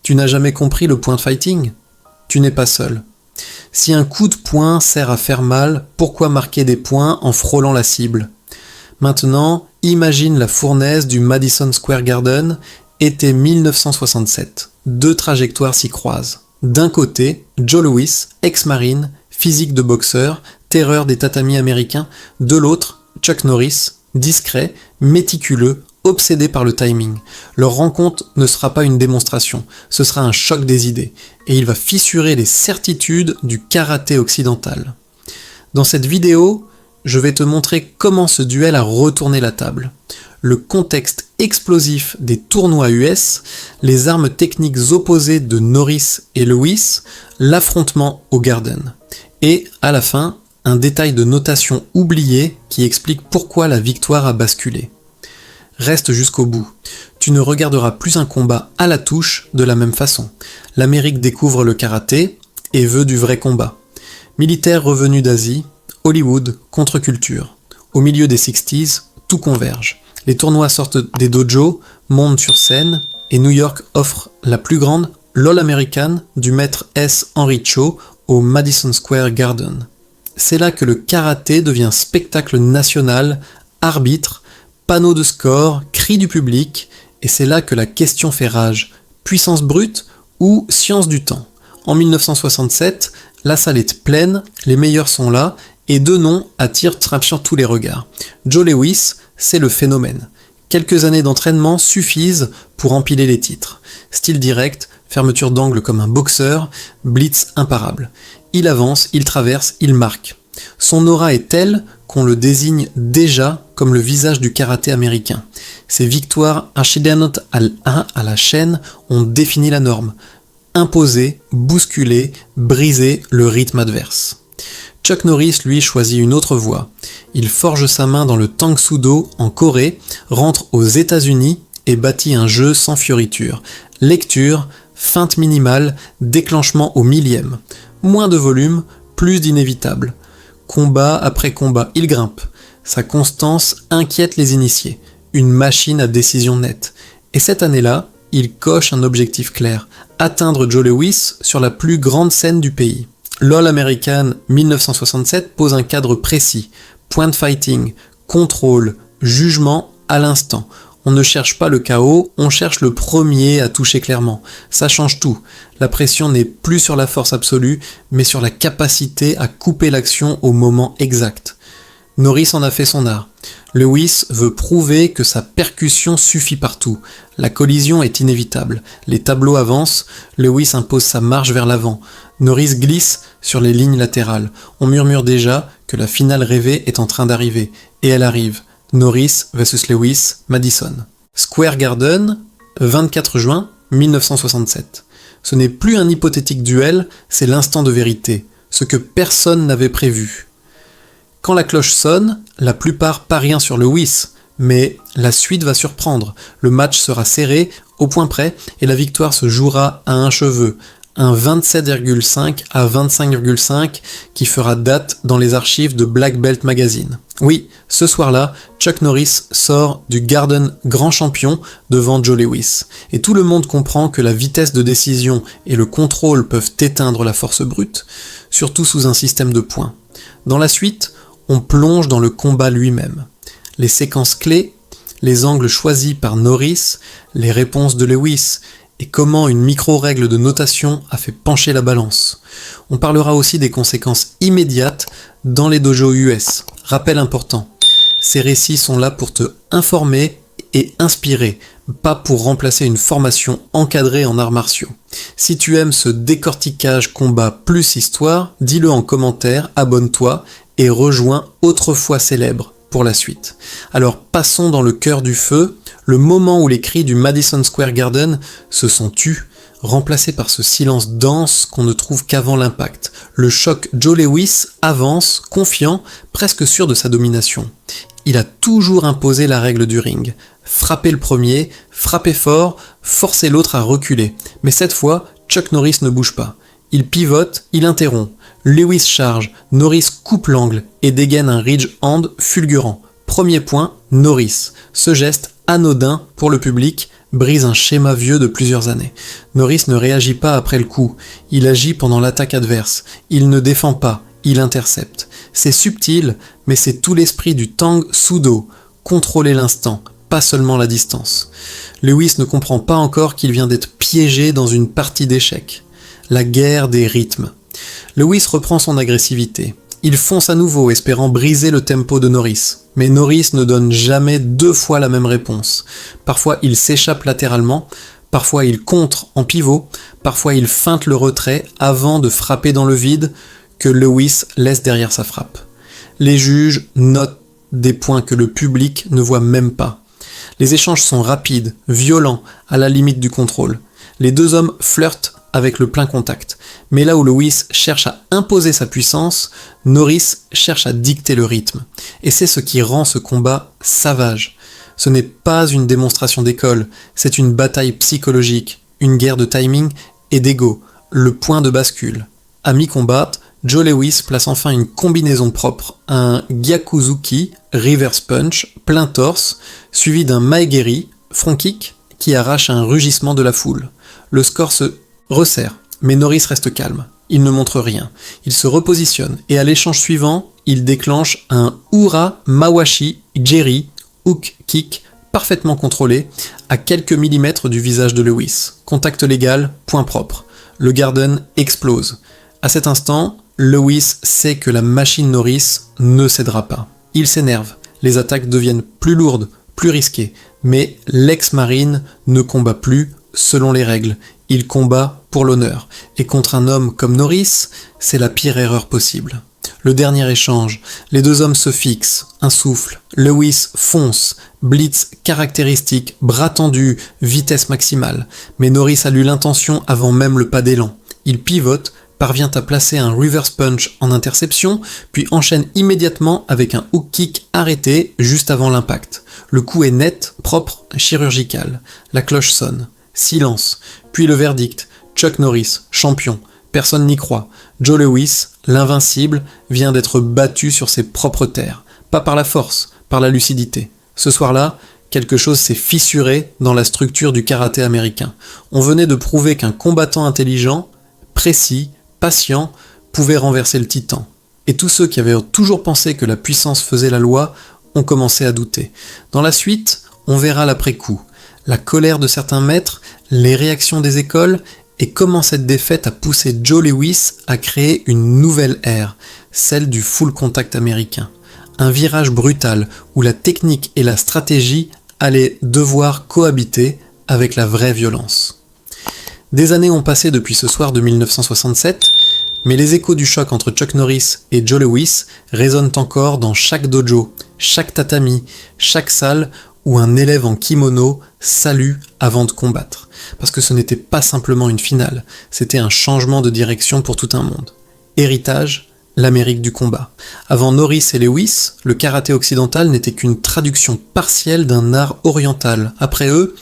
Tu n'as jamais compris le point de fighting ? Tu n'es pas seul. Si un coup de poing sert à faire mal, pourquoi marquer des points en frôlant la cible ? Maintenant, imagine la fournaise du Madison Square Garden, été 1967. Deux trajectoires s'y croisent. D'un côté, Joe Louis, ex-marine, physique de boxeur, terreur des tatamis américains. De l'autre, Chuck Norris, discret, méticuleux, obsédé par le timing. Leur rencontre ne sera pas une démonstration, ce sera un choc des idées, et il va fissurer les certitudes du karaté occidental. Dans cette vidéo, je vais te montrer comment ce duel a retourné la table. Le contexte explosif des tournois US, les armes techniques opposées de Norris et Lewis, l'affrontement au Garden. Et, à la fin, un détail de notation oublié qui explique pourquoi la victoire a basculé. Reste jusqu'au bout. Tu ne regarderas plus un combat à la touche de la même façon. L'Amérique découvre le karaté et veut du vrai combat. Militaires revenus d'Asie, Hollywood, contre-culture. Au milieu des 60s, tout converge. Les tournois sortent des dojos, montent sur scène, et New York offre la plus grande l'All-American du maître S. Henry Cho au Madison Square Garden. C'est là que le karaté devient spectacle national, arbitre, panneau de score, cri du public, et c'est là que la question fait rage. Puissance brute ou science du temps ? En 1967, la salle est pleine, les meilleurs sont là, et deux noms attirent sur tous les regards. Joe Louis, c'est le phénomène. Quelques années d'entraînement suffisent pour empiler les titres. Style direct, fermeture d'angle comme un boxeur, blitz imparable. Il avance, il traverse, il marque. Son aura est telle qu'on le désigne déjà comme le visage du karaté américain. Ses victoires incidentes à la chaîne ont défini la norme. Imposer, bousculer, briser le rythme adverse. Chuck Norris, lui, choisit une autre voie. Il forge sa main dans le Tang Soo Do en Corée, rentre aux États-Unis et bâtit un jeu sans fioriture. Lecture, feinte minimale, déclenchement au millième. Moins de volume, plus d'inévitable. Combat après combat, il grimpe. Sa constance inquiète les initiés. Une machine à décision nette. Et cette année-là, il coche un objectif clair. Atteindre Joe Louis sur la plus grande scène du pays. L'All-American 1967 pose un cadre précis. Point de fighting, contrôle, jugement à l'instant. On ne cherche pas le chaos, on cherche le premier à toucher clairement. Ça change tout. La pression n'est plus sur la force absolue, mais sur la capacité à couper l'action au moment exact. Norris en a fait son art. Lewis veut prouver que sa percussion suffit partout. La collision est inévitable. Les tableaux avancent, Lewis impose sa marche vers l'avant. Norris glisse sur les lignes latérales. On murmure déjà que la finale rêvée est en train d'arriver. Et elle arrive. Norris vs Lewis, Madison. Square Garden, 24 juin 1967. Ce n'est plus un hypothétique duel, c'est l'instant de vérité. Ce que personne n'avait prévu. Quand la cloche sonne, la plupart parient sur Lewis, mais la suite va surprendre. Le match sera serré, au point près, et la victoire se jouera à un cheveu. Un 27,5 à 25,5 qui fera date dans les archives de Black Belt Magazine. Oui, ce soir-là, Chuck Norris sort du Garden grand champion devant Joe Louis. Et tout le monde comprend que la vitesse de décision et le contrôle peuvent éteindre la force brute, surtout sous un système de points. Dans la suite, on plonge dans le combat lui-même. Les séquences clés, les angles choisis par Norris, les réponses de Lewis, et comment une micro-règle de notation a fait pencher la balance. On parlera aussi des conséquences immédiates dans les dojos US. Rappel important, ces récits sont là pour te informer et inspirer, pas pour remplacer une formation encadrée en arts martiaux. Si tu aimes ce décortiquage combat plus histoire, dis-le en commentaire, abonne-toi et rejoins Autrefois Célèbre pour la suite. Alors passons dans le cœur du feu, le moment où les cris du Madison Square Garden se sont tus, remplacés par ce silence dense qu'on ne trouve qu'avant l'impact. Le choc Joe Louis avance, confiant, presque sûr de sa domination. Il a toujours imposé la règle du ring. Frapper le premier, frapper fort, forcer l'autre à reculer. Mais cette fois, Chuck Norris ne bouge pas. Il pivote, il interrompt. Lewis charge, Norris coupe l'angle et dégaine un ridge hand fulgurant. Premier point, Norris. Ce geste anodin pour le public brise un schéma vieux de plusieurs années. Norris ne réagit pas après le coup, il agit pendant l'attaque adverse, il ne défend pas, il intercepte. C'est subtil, mais c'est tout l'esprit du Tang Soo Do, contrôler l'instant, pas seulement la distance. Lewis ne comprend pas encore qu'il vient d'être piégé dans une partie d'échecs. La guerre des rythmes. Lewis reprend son agressivité. Il fonce à nouveau, espérant briser le tempo de Norris. Mais Norris ne donne jamais 2 fois la même réponse. Parfois il s'échappe latéralement, parfois il contre en pivot, parfois il feinte le retrait avant de frapper dans le vide que Lewis laisse derrière sa frappe. Les juges notent des points que le public ne voit même pas. Les échanges sont rapides, violents, à la limite du contrôle. Les deux hommes flirtent avec le plein contact. Mais là où Lewis cherche à imposer sa puissance, Norris cherche à dicter le rythme. Et c'est ce qui rend ce combat savage. Ce n'est pas une démonstration d'école, c'est une bataille psychologique, une guerre de timing et d'ego, le point de bascule. À mi-combat, Joe Lewis place enfin une combinaison propre, un Gyakuzuki, reverse punch, plein torse, suivi d'un Maegeri, front kick, qui arrache un rugissement de la foule. Le score se resserre, mais Norris reste calme. Il ne montre rien. Il se repositionne, et à l'échange suivant, il déclenche un Ura Mawashi Jerry hook kick parfaitement contrôlé, à quelques millimètres du visage de Lewis. Contact légal, point propre. Le Garden explose. À cet instant, Lewis sait que la machine Norris ne cédera pas. Il s'énerve. Les attaques deviennent plus lourdes, plus risquées. Mais l'ex-marine ne combat plus selon les règles. Il combat pour l'honneur. Et contre un homme comme Norris, c'est la pire erreur possible. Le dernier échange, les deux hommes se fixent, un souffle, Lewis fonce, blitz caractéristique, bras tendus, vitesse maximale. Mais Norris a eu l'intention avant même le pas d'élan. Il pivote, parvient à placer un reverse punch en interception, puis enchaîne immédiatement avec un hook kick arrêté juste avant l'impact. Le coup est net, propre, chirurgical. La cloche sonne. Silence. Puis le verdict. Chuck Norris, champion. Personne n'y croit. Joe Lewis, l'invincible, vient d'être battu sur ses propres terres. Pas par la force, par la lucidité. Ce soir-là, quelque chose s'est fissuré dans la structure du karaté américain. On venait de prouver qu'un combattant intelligent, précis, patient, pouvait renverser le titan. Et tous ceux qui avaient toujours pensé que la puissance faisait la loi ont commencé à douter. Dans la suite, on verra l'après-coup. La colère de certains maîtres, les réactions des écoles, et comment cette défaite a poussé Joe Lewis à créer une nouvelle ère, celle du full contact américain. Un virage brutal où la technique et la stratégie allaient devoir cohabiter avec la vraie violence. Des années ont passé depuis ce soir de 1967, mais les échos du choc entre Chuck Norris et Joe Lewis résonnent encore dans chaque dojo, chaque tatami, chaque salle où un élève en kimono salue avant de combattre. Parce que ce n'était pas simplement une finale, c'était un changement de direction pour tout un monde. Héritage, l'Amérique du combat. Avant Norris et Lewis, le karaté occidental n'était qu'une traduction partielle d'un art oriental. Après eux,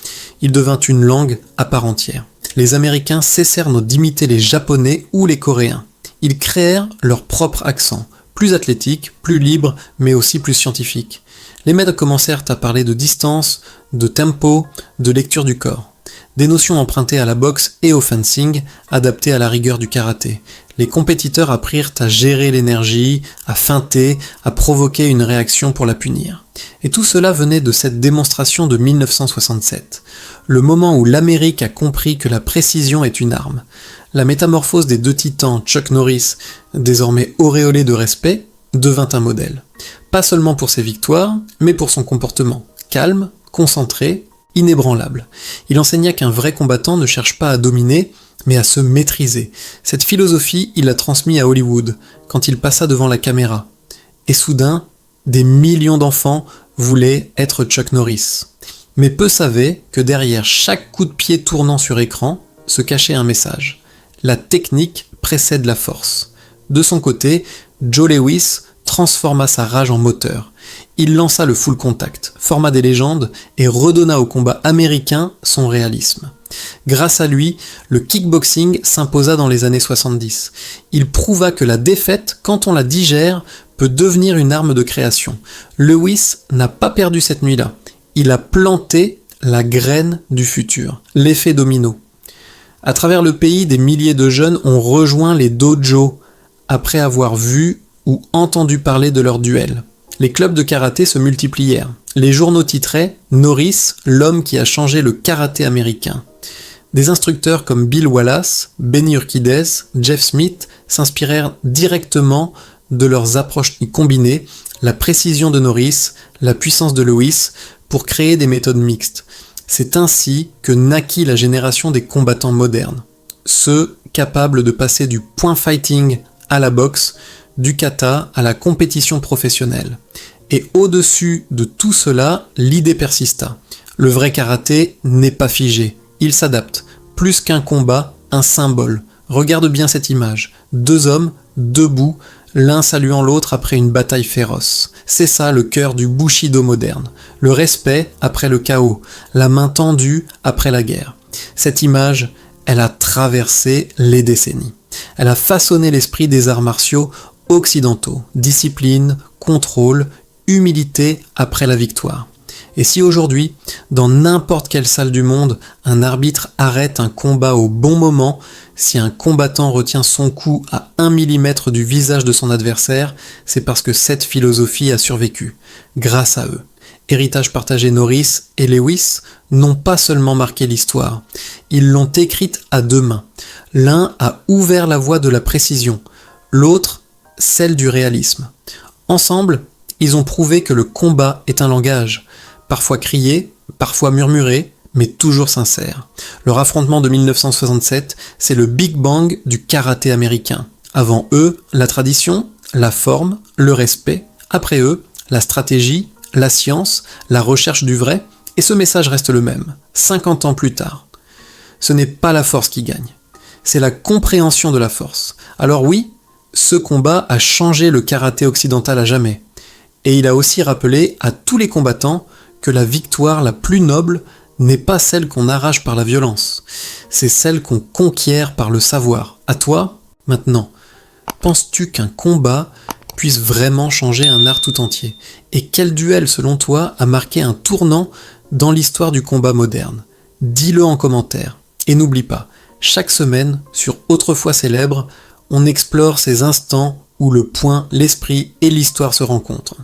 il devint une langue à part entière. Les Américains cessèrent d'imiter les Japonais ou les Coréens. Ils créèrent leur propre accent, plus athlétique, plus libre, mais aussi plus scientifique. Les maîtres commencèrent à parler de distance, de tempo, de lecture du corps. Des notions empruntées à la boxe et au fencing, adaptées à la rigueur du karaté. Les compétiteurs apprirent à gérer l'énergie, à feinter, à provoquer une réaction pour la punir. Et tout cela venait de cette démonstration de 1967, le moment où l'Amérique a compris que la précision est une arme. La métamorphose des deux titans, Chuck Norris, désormais auréolé de respect, devint un modèle. Pas seulement pour ses victoires, mais pour son comportement, calme, concentré, inébranlable. Il enseigna qu'un vrai combattant ne cherche pas à dominer, mais à se maîtriser. Cette philosophie, il l'a transmise à Hollywood, quand il passa devant la caméra. Et soudain, des millions d'enfants voulaient être Chuck Norris. Mais peu savaient que derrière chaque coup de pied tournant sur écran se cachait un message. La technique précède la force. De son côté, Joe Lewis transforma sa rage en moteur. Il lança le full contact, forma des légendes et redonna au combat américain son réalisme. Grâce à lui, le kickboxing s'imposa dans les années 70. Il prouva que la défaite, quand on la digère, peut devenir une arme de création. Lewis n'a pas perdu cette nuit-là. Il a planté la graine du futur, l'effet domino. À travers le pays, des milliers de jeunes ont rejoint les dojos après avoir vu ou entendu parler de leur duel. Les clubs de karaté se multiplièrent. Les journaux titraient « Norris, l'homme qui a changé le karaté américain ». Des instructeurs comme Bill Wallace, Benny Urquidez, Jeff Smith s'inspirèrent directement de leurs approches combinées, la précision de Norris, la puissance de Lewis, pour créer des méthodes mixtes. C'est ainsi que naquit la génération des combattants modernes, ceux capables de passer du point fighting à la boxe, du kata à la compétition professionnelle. Et au-dessus de tout cela, l'idée persista. Le vrai karaté n'est pas figé, il s'adapte. Plus qu'un combat, un symbole. Regarde bien cette image. Deux hommes, debout, l'un saluant l'autre après une bataille féroce. C'est ça le cœur du Bushido moderne. Le respect après le chaos, la main tendue après la guerre. Cette image, elle a traversé les décennies. Elle a façonné l'esprit des arts martiaux occidentaux. Discipline, contrôle, humilité après la victoire. Et si aujourd'hui, dans n'importe quelle salle du monde, un arbitre arrête un combat au bon moment, si un combattant retient son coup à 1 mm du visage de son adversaire, c'est parce que cette philosophie a survécu, grâce à eux. Héritage partagé Norris et Lewis n'ont pas seulement marqué l'histoire, ils l'ont écrite à deux mains. L'un a ouvert la voie de la précision, l'autre celle du réalisme. Ensemble, ils ont prouvé que le combat est un langage, parfois crié, parfois murmuré, mais toujours sincère. Leur affrontement de 1967, c'est le Big Bang du karaté américain. Avant eux, la tradition, la forme, le respect. Après eux, la stratégie, la science, la recherche du vrai. Et ce message reste le même, 50 ans plus tard. Ce n'est pas la force qui gagne, c'est la compréhension de la force. Alors oui, ce combat a changé le karaté occidental à jamais. Et il a aussi rappelé à tous les combattants que la victoire la plus noble n'est pas celle qu'on arrache par la violence, c'est celle qu'on conquiert par le savoir. À toi, maintenant, penses-tu qu'un combat puisse vraiment changer un art tout entier? Et quel duel, selon toi, a marqué un tournant dans l'histoire du combat moderne? Dis-le en commentaire. Et n'oublie pas, chaque semaine, sur Autrefois Célèbre, on explore ces instants où le point, l'esprit et l'histoire se rencontrent.